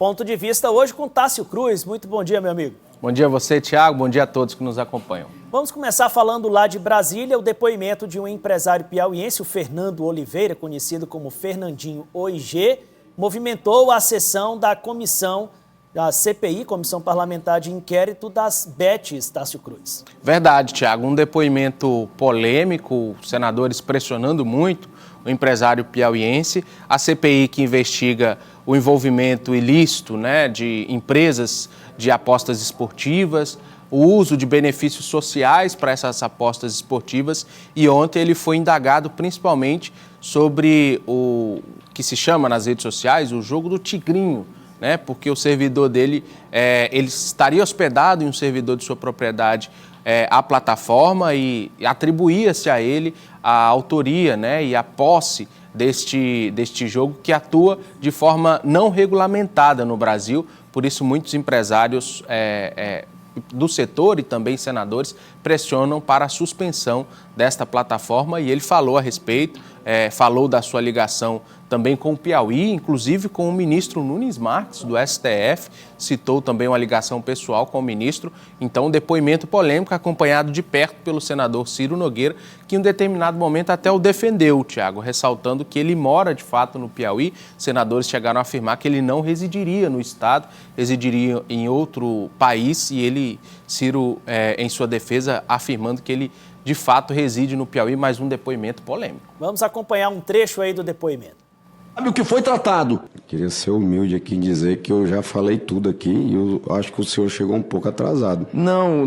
Ponto de Vista hoje com Tássio Cruz. Muito bom dia, meu amigo. Bom dia a você, Thiago. Bom dia a todos que nos acompanham. Vamos começar falando lá de Brasília, o depoimento de um empresário piauiense, o Fernando Oliveira, conhecido como Fernandinho OIG, movimentou a sessão da comissão da CPI, Comissão Parlamentar de Inquérito das Betes, Tássio Cruz. Verdade, Thiago. Um depoimento polêmico, senadores pressionando muito o empresário piauiense. A CPI que investiga o envolvimento ilícito, de empresas de apostas esportivas, o uso de benefícios sociais para essas apostas esportivas, e ontem ele foi indagado principalmente sobre o que se chama nas redes sociais o jogo do tigrinho, porque o servidor dele, ele estaria hospedado em um servidor de sua propriedade, a plataforma, e atribuía-se a ele a autoria, e a posse deste jogo, que atua de forma não regulamentada no Brasil. Por isso muitos empresários do setor e também senadores pressionam para a suspensão desta plataforma, e ele falou a respeito, falou da sua ligação também com o Piauí, inclusive com o ministro Nunes Marques, do STF, citou também uma ligação pessoal com o ministro. Então, um depoimento polêmico acompanhado de perto pelo senador Ciro Nogueira, que em um determinado momento até o defendeu, Thiago, ressaltando que ele mora de fato no Piauí. Senadores chegaram a afirmar que ele não residiria no estado, residiria em outro país, e ele, Ciro, em sua defesa, afirmando que ele de fato reside no Piauí. Mais um depoimento polêmico. Vamos acompanhar um trecho aí do depoimento. Sabe o que foi tratado? Queria ser humilde aqui em dizer que eu já falei tudo aqui e eu acho que o senhor chegou um pouco atrasado. Não,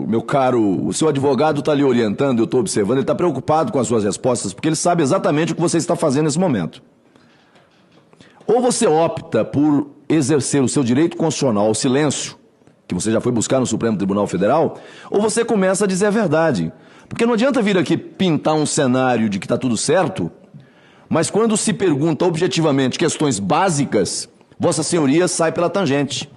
meu caro, o seu advogado está lhe orientando, eu estou observando, ele está preocupado com as suas respostas, porque ele sabe exatamente o que você está fazendo nesse momento. Ou você opta por exercer o seu direito constitucional ao silêncio, que você já foi buscar no Supremo Tribunal Federal, ou você começa a dizer a verdade. Porque não adianta vir aqui pintar um cenário de que está tudo certo, mas quando se pergunta objetivamente questões básicas, Vossa Senhoria sai pela tangente.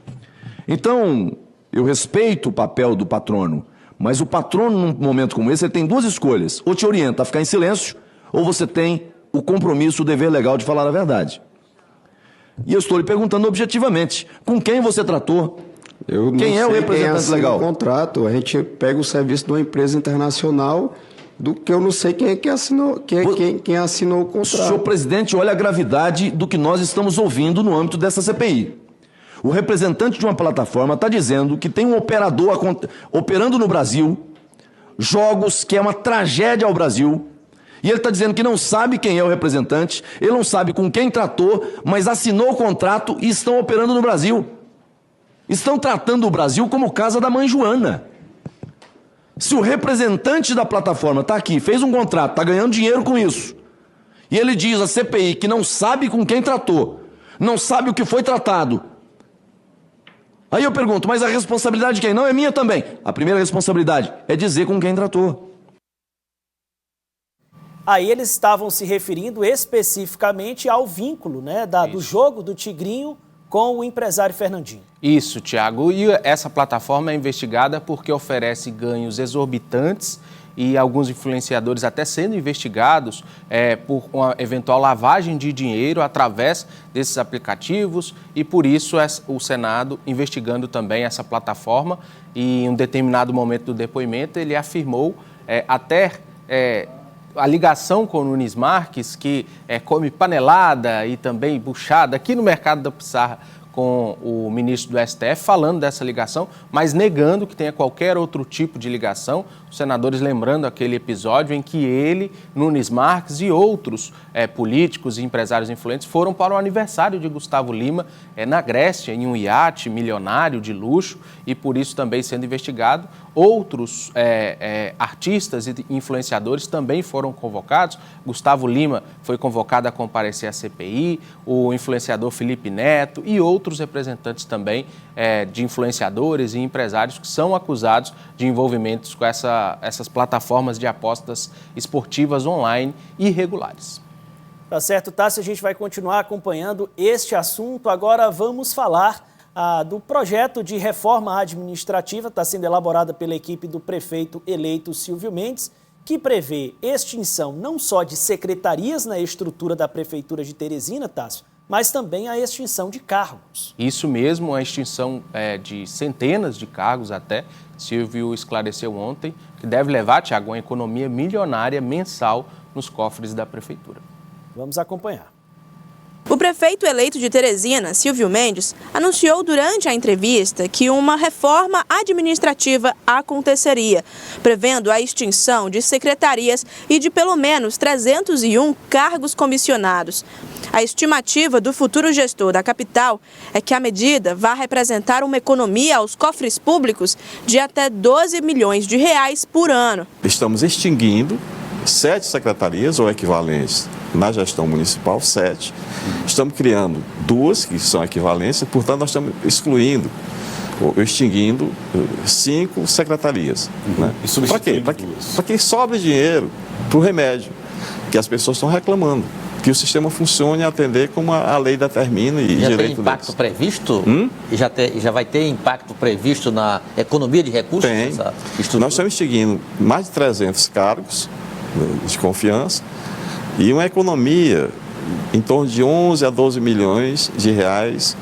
Então, eu respeito o papel do patrono, mas o patrono, num momento como esse, ele tem duas escolhas. Ou te orienta a ficar em silêncio, ou você tem o compromisso, o dever legal de falar a verdade. E eu estou lhe perguntando objetivamente, com quem você tratou? Quem é o representante legal? O contrato, a gente pega o serviço de uma empresa internacional, do que eu não sei quem é que assinou, quem assinou o contrato. Senhor presidente, olha a gravidade do que nós estamos ouvindo no âmbito dessa CPI. O representante de uma plataforma está dizendo que tem um operador operando no Brasil jogos que é uma tragédia ao Brasil, e ele está dizendo que não sabe quem é o representante, ele não sabe com quem tratou, mas assinou o contrato e estão operando no Brasil. Estão tratando o Brasil como casa da mãe Joana. Se o representante da plataforma está aqui, fez um contrato, está ganhando dinheiro com isso, e ele diz à CPI que não sabe com quem tratou, não sabe o que foi tratado, aí eu pergunto, mas a responsabilidade de quem? Não, é minha também. A primeira responsabilidade é dizer com quem tratou. Aí eles estavam se referindo especificamente ao vínculo, do jogo do Tigrinho com o empresário Fernandinho. Isso, Thiago. E essa plataforma é investigada porque oferece ganhos exorbitantes, e alguns influenciadores até sendo investigados por uma eventual lavagem de dinheiro através desses aplicativos, e por isso o Senado investigando também essa plataforma. E em um determinado momento do depoimento ele afirmou a ligação com o Nunes Marques, que come panelada e também buchada aqui no mercado da Pissarra com o ministro do STF, falando dessa ligação, mas negando que tenha qualquer outro tipo de ligação. Os senadores lembrando aquele episódio em que ele, Nunes Marques e outros políticos e empresários influentes foram para o aniversário de Gustavo Lima na Grécia, em um iate milionário de luxo, e por isso também sendo investigado. Outros artistas e influenciadores também foram convocados. Gustavo Lima foi convocado a comparecer à CPI, o influenciador Felipe Neto e outros representantes também de influenciadores e empresários que são acusados de envolvimentos com essas plataformas de apostas esportivas online irregulares. Tá certo, Tássio, a gente vai continuar acompanhando este assunto. Agora vamos falar do projeto de reforma administrativa, está sendo elaborada pela equipe do prefeito eleito Silvio Mendes, que prevê extinção não só de secretarias na estrutura da Prefeitura de Teresina, Tássio, mas também a extinção de cargos. Isso mesmo, a extinção de centenas de cargos até, Silvio esclareceu ontem, que deve levar, Tiago, uma economia milionária mensal nos cofres da Prefeitura. Vamos acompanhar. O prefeito eleito de Teresina, Silvio Mendes, anunciou durante a entrevista que uma reforma administrativa aconteceria, prevendo a extinção de secretarias e de pelo menos 301 cargos comissionados. A estimativa do futuro gestor da capital é que a medida vai representar uma economia aos cofres públicos de até 12 milhões de reais por ano. Estamos extinguindo 7 secretarias ou equivalentes na gestão municipal, 7. Estamos criando 2 que são equivalências, portanto nós estamos excluindo ou extinguindo 5 secretarias. Né? Para quê? Para que sobre dinheiro para o remédio, que as pessoas estão reclamando. Que o sistema funcione e atender como a lei determina e já direito tem impacto deles. Previsto? Já vai ter impacto previsto na economia de recursos? Tem. Nós estamos extinguindo mais de 300 cargos de confiança e uma economia em torno de 11 a 12 milhões de reais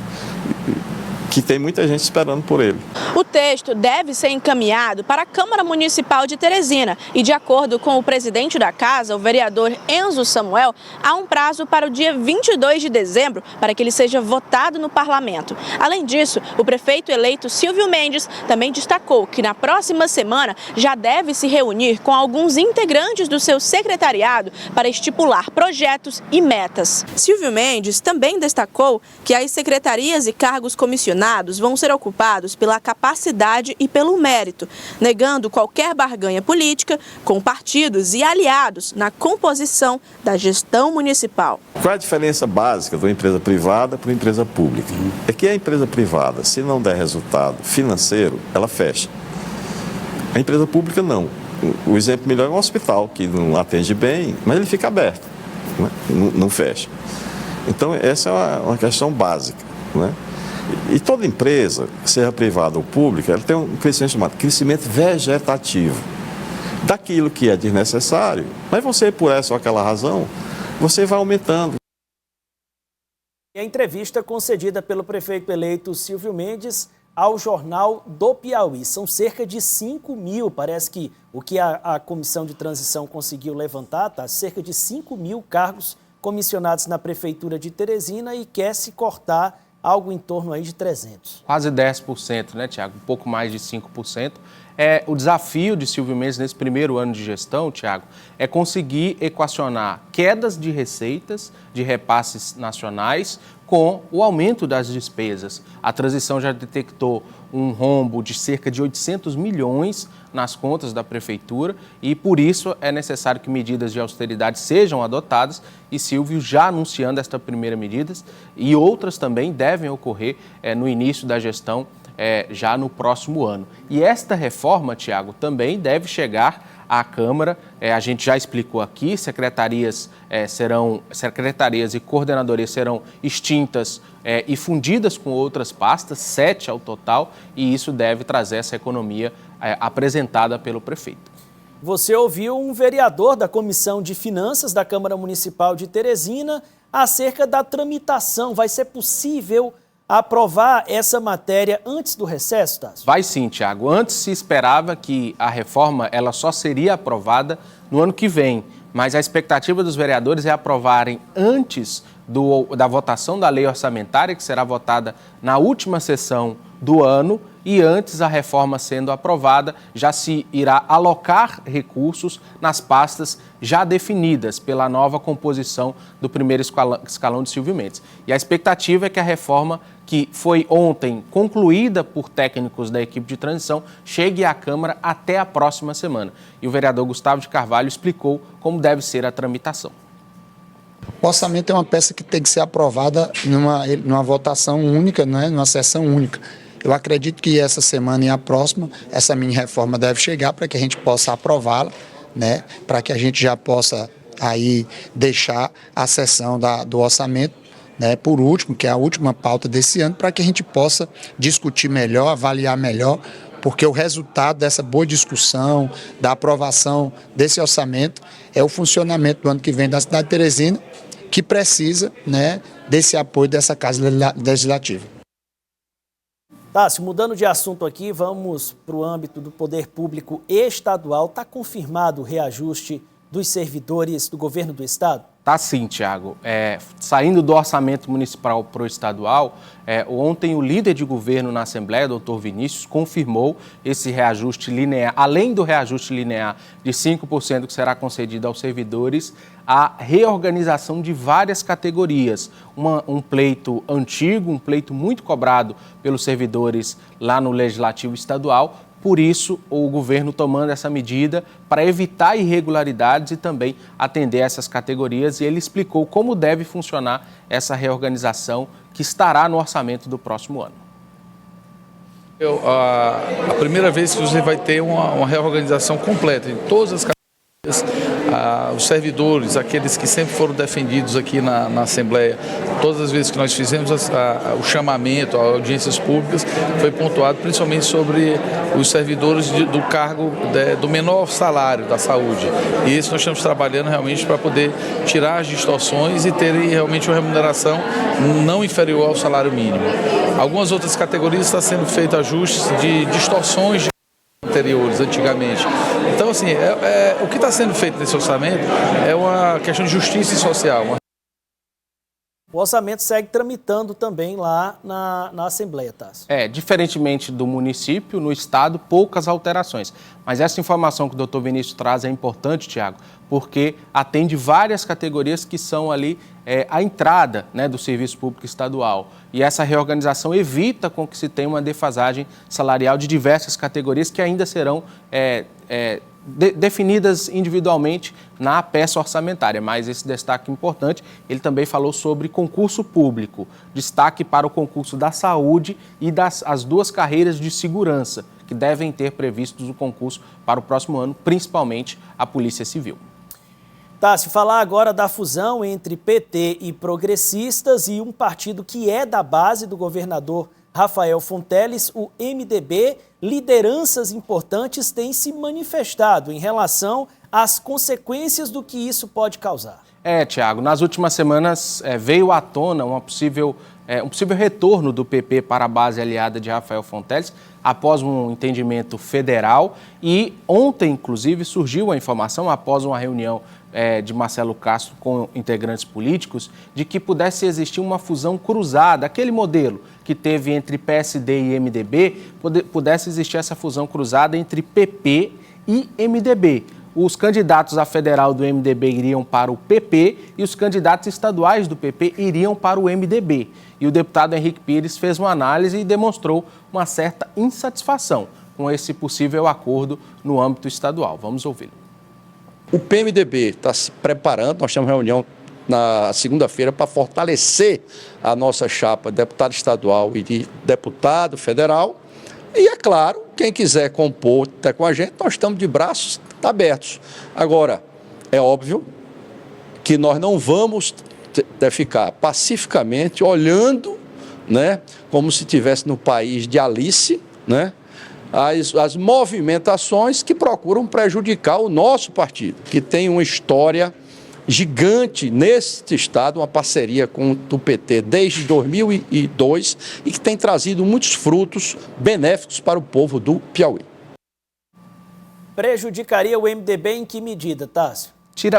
que tem muita gente esperando por ele. O texto deve ser encaminhado para a Câmara Municipal de Teresina e, de acordo com o presidente da casa, o vereador Enzo Samuel, há um prazo para o dia 22 de dezembro para que ele seja votado no parlamento. Além disso, o prefeito eleito Silvio Mendes também destacou que na próxima semana já deve se reunir com alguns integrantes do seu secretariado para estipular projetos e metas. Silvio Mendes também destacou que as secretarias e cargos comissionados vão ser ocupados pela capacidade e pelo mérito, negando qualquer barganha política com partidos e aliados na composição da gestão municipal. Qual é a diferença básica de uma empresa privada para uma empresa pública? É que a empresa privada, se não der resultado financeiro, ela fecha. A empresa pública não. O exemplo melhor é um hospital, que não atende bem, mas ele fica aberto, né? Não fecha. Então, essa é uma questão básica, né? E toda empresa, seja privada ou pública, ela tem um crescimento chamado crescimento vegetativo. Daquilo que é desnecessário, mas você, por essa ou aquela razão, você vai aumentando. E a entrevista concedida pelo prefeito eleito Silvio Mendes ao Jornal do Piauí. São cerca de 5 mil, parece que o que a Comissão de Transição conseguiu levantar, tá? Cerca de 5 mil cargos comissionados na Prefeitura de Teresina e quer se cortar algo em torno aí de 300. Quase 10%, né, Tiago? Um pouco mais de 5%. O desafio de Silvio Mendes nesse primeiro ano de gestão, Tiago, é conseguir equacionar quedas de receitas, de repasses nacionais, com o aumento das despesas. A transição já detectou um rombo de cerca de 800 milhões nas contas da Prefeitura e, por isso, é necessário que medidas de austeridade sejam adotadas e Silvio já anunciando esta primeira medida e outras também devem ocorrer no início da gestão já no próximo ano. E esta reforma, Tiago, também deve chegar à Câmara. A gente já explicou aqui, secretarias e coordenadorias serão extintas e fundidas com outras pastas, 7 ao total, e isso deve trazer essa economia apresentada pelo prefeito. Você ouviu um vereador da Comissão de Finanças da Câmara Municipal de Teresina acerca da tramitação. Vai ser possível aprovar essa matéria antes do recesso, Tássio? Vai sim, Tiago. Antes se esperava que a reforma ela só seria aprovada no ano que vem, mas a expectativa dos vereadores é aprovarem antes da votação da lei orçamentária, que será votada na última sessão do ano, e antes a reforma sendo aprovada, já se irá alocar recursos nas pastas já definidas pela nova composição do primeiro escalão de Silvio Mendes. E a expectativa é que a reforma, que foi ontem concluída por técnicos da equipe de transição, chegue à Câmara até a próxima semana. E o vereador Gustavo de Carvalho explicou como deve ser a tramitação. O orçamento é uma peça que tem que ser aprovada numa votação única, né, numa sessão única. Eu acredito que essa semana e a próxima, essa mini reforma deve chegar para que a gente possa aprová-la, né, para que a gente já possa aí deixar a sessão do orçamento, né, por último, que é a última pauta desse ano, para que a gente possa discutir melhor, avaliar melhor, porque o resultado dessa boa discussão, da aprovação desse orçamento, é o funcionamento do ano que vem da cidade de Teresina que precisa, né, desse apoio dessa Casa Legislativa. Tássio, mudando de assunto aqui, vamos para o âmbito do poder público estadual. Está confirmado o reajuste dos servidores do governo do estado? Tá sim, Tiago. Saindo do orçamento municipal para o estadual, ontem o líder de governo na Assembleia, doutor Vinícius, confirmou esse reajuste linear, além do reajuste linear de 5% que será concedido aos servidores, a reorganização de várias categorias. Um pleito antigo, um pleito muito cobrado pelos servidores lá no Legislativo Estadual. Por isso, o governo tomando essa medida para evitar irregularidades e também atender essas categorias. E ele explicou como deve funcionar essa reorganização que estará no orçamento do próximo ano. A primeira vez que você vai ter uma reorganização completa em todas as categorias. Os servidores, aqueles que sempre foram defendidos aqui na Assembleia, todas as vezes que nós fizemos o chamamento, audiências públicas, foi pontuado principalmente sobre os servidores do cargo do menor salário da saúde. E isso nós estamos trabalhando realmente para poder tirar as distorções e terem realmente uma remuneração não inferior ao salário mínimo. Algumas outras categorias estão sendo feitos ajustes de distorções anteriores, antigamente. Então, assim, o que está sendo feito nesse orçamento é uma questão de justiça social. O orçamento segue tramitando também lá na Assembleia, Tássio. Diferentemente do município, no estado, poucas alterações. Mas essa informação que o doutor Vinícius traz é importante, Tiago, porque atende várias categorias que são ali a entrada, né, do serviço público estadual. E essa reorganização evita com que se tenha uma defasagem salarial de diversas categorias que ainda serão definidas individualmente na peça orçamentária, mas esse destaque importante, ele também falou sobre concurso público, destaque para o concurso da saúde e as duas carreiras de segurança, que devem ter previstos o concurso para o próximo ano, principalmente a Polícia Civil. Tássio, falar agora da fusão entre PT e progressistas e um partido que é da base do governador Rafael Fonteles, o MDB. Lideranças importantes têm se manifestado em relação às consequências do que isso pode causar. Tiago, nas últimas semanas veio à tona um possível retorno do PP para a base aliada de Rafael Fonteles, após um entendimento federal. E ontem, inclusive, surgiu a informação, após uma reunião de Marcelo Castro com integrantes políticos, de que pudesse existir uma fusão cruzada, aquele modelo que teve entre PSD e MDB, pudesse existir essa fusão cruzada entre PP e MDB. Os candidatos a federal do MDB iriam para o PP e os candidatos estaduais do PP iriam para o MDB. E o deputado Henrique Pires fez uma análise e demonstrou uma certa insatisfação com esse possível acordo no âmbito estadual. Vamos ouvi-lo. O PMDB está se preparando, nós temos reunião na segunda-feira para fortalecer a nossa chapa de deputado estadual e de deputado federal. E, é claro, quem quiser compor até com a gente, nós estamos de braços abertos. Agora, é óbvio que nós não vamos ficar pacificamente olhando, né, como se estivesse no país de Alice, né, as movimentações que procuram prejudicar o nosso partido, que tem uma história gigante neste estado, uma parceria com o PT desde 2002 e que tem trazido muitos frutos benéficos para o povo do Piauí. Prejudicaria o MDB em que medida, Tássio?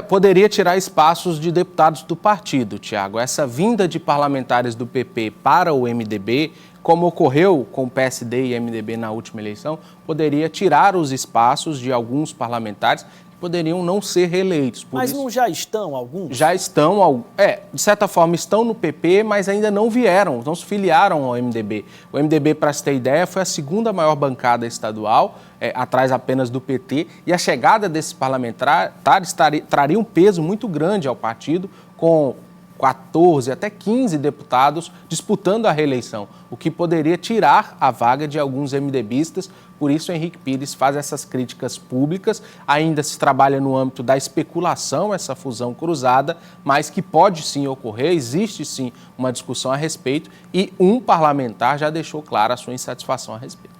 Poderia tirar espaços de deputados do partido, Tiago. Essa vinda de parlamentares do PP para o MDB, como ocorreu com o PSD e MDB na última eleição, poderia tirar os espaços de alguns parlamentares que poderiam não ser reeleitos. Mas não já estão alguns? Já estão, de certa forma estão no PP, mas ainda não vieram, não se filiaram ao MDB. O MDB, para se ter ideia, foi a segunda maior bancada estadual, atrás apenas do PT, e a chegada desses parlamentares traria um peso muito grande ao partido, com 14 até 15 deputados disputando a reeleição, o que poderia tirar a vaga de alguns MDBistas. Por isso, Henrique Pires faz essas críticas públicas. Ainda se trabalha no âmbito da especulação, essa fusão cruzada, mas que pode sim ocorrer, existe sim uma discussão a respeito, e um parlamentar já deixou clara a sua insatisfação a respeito.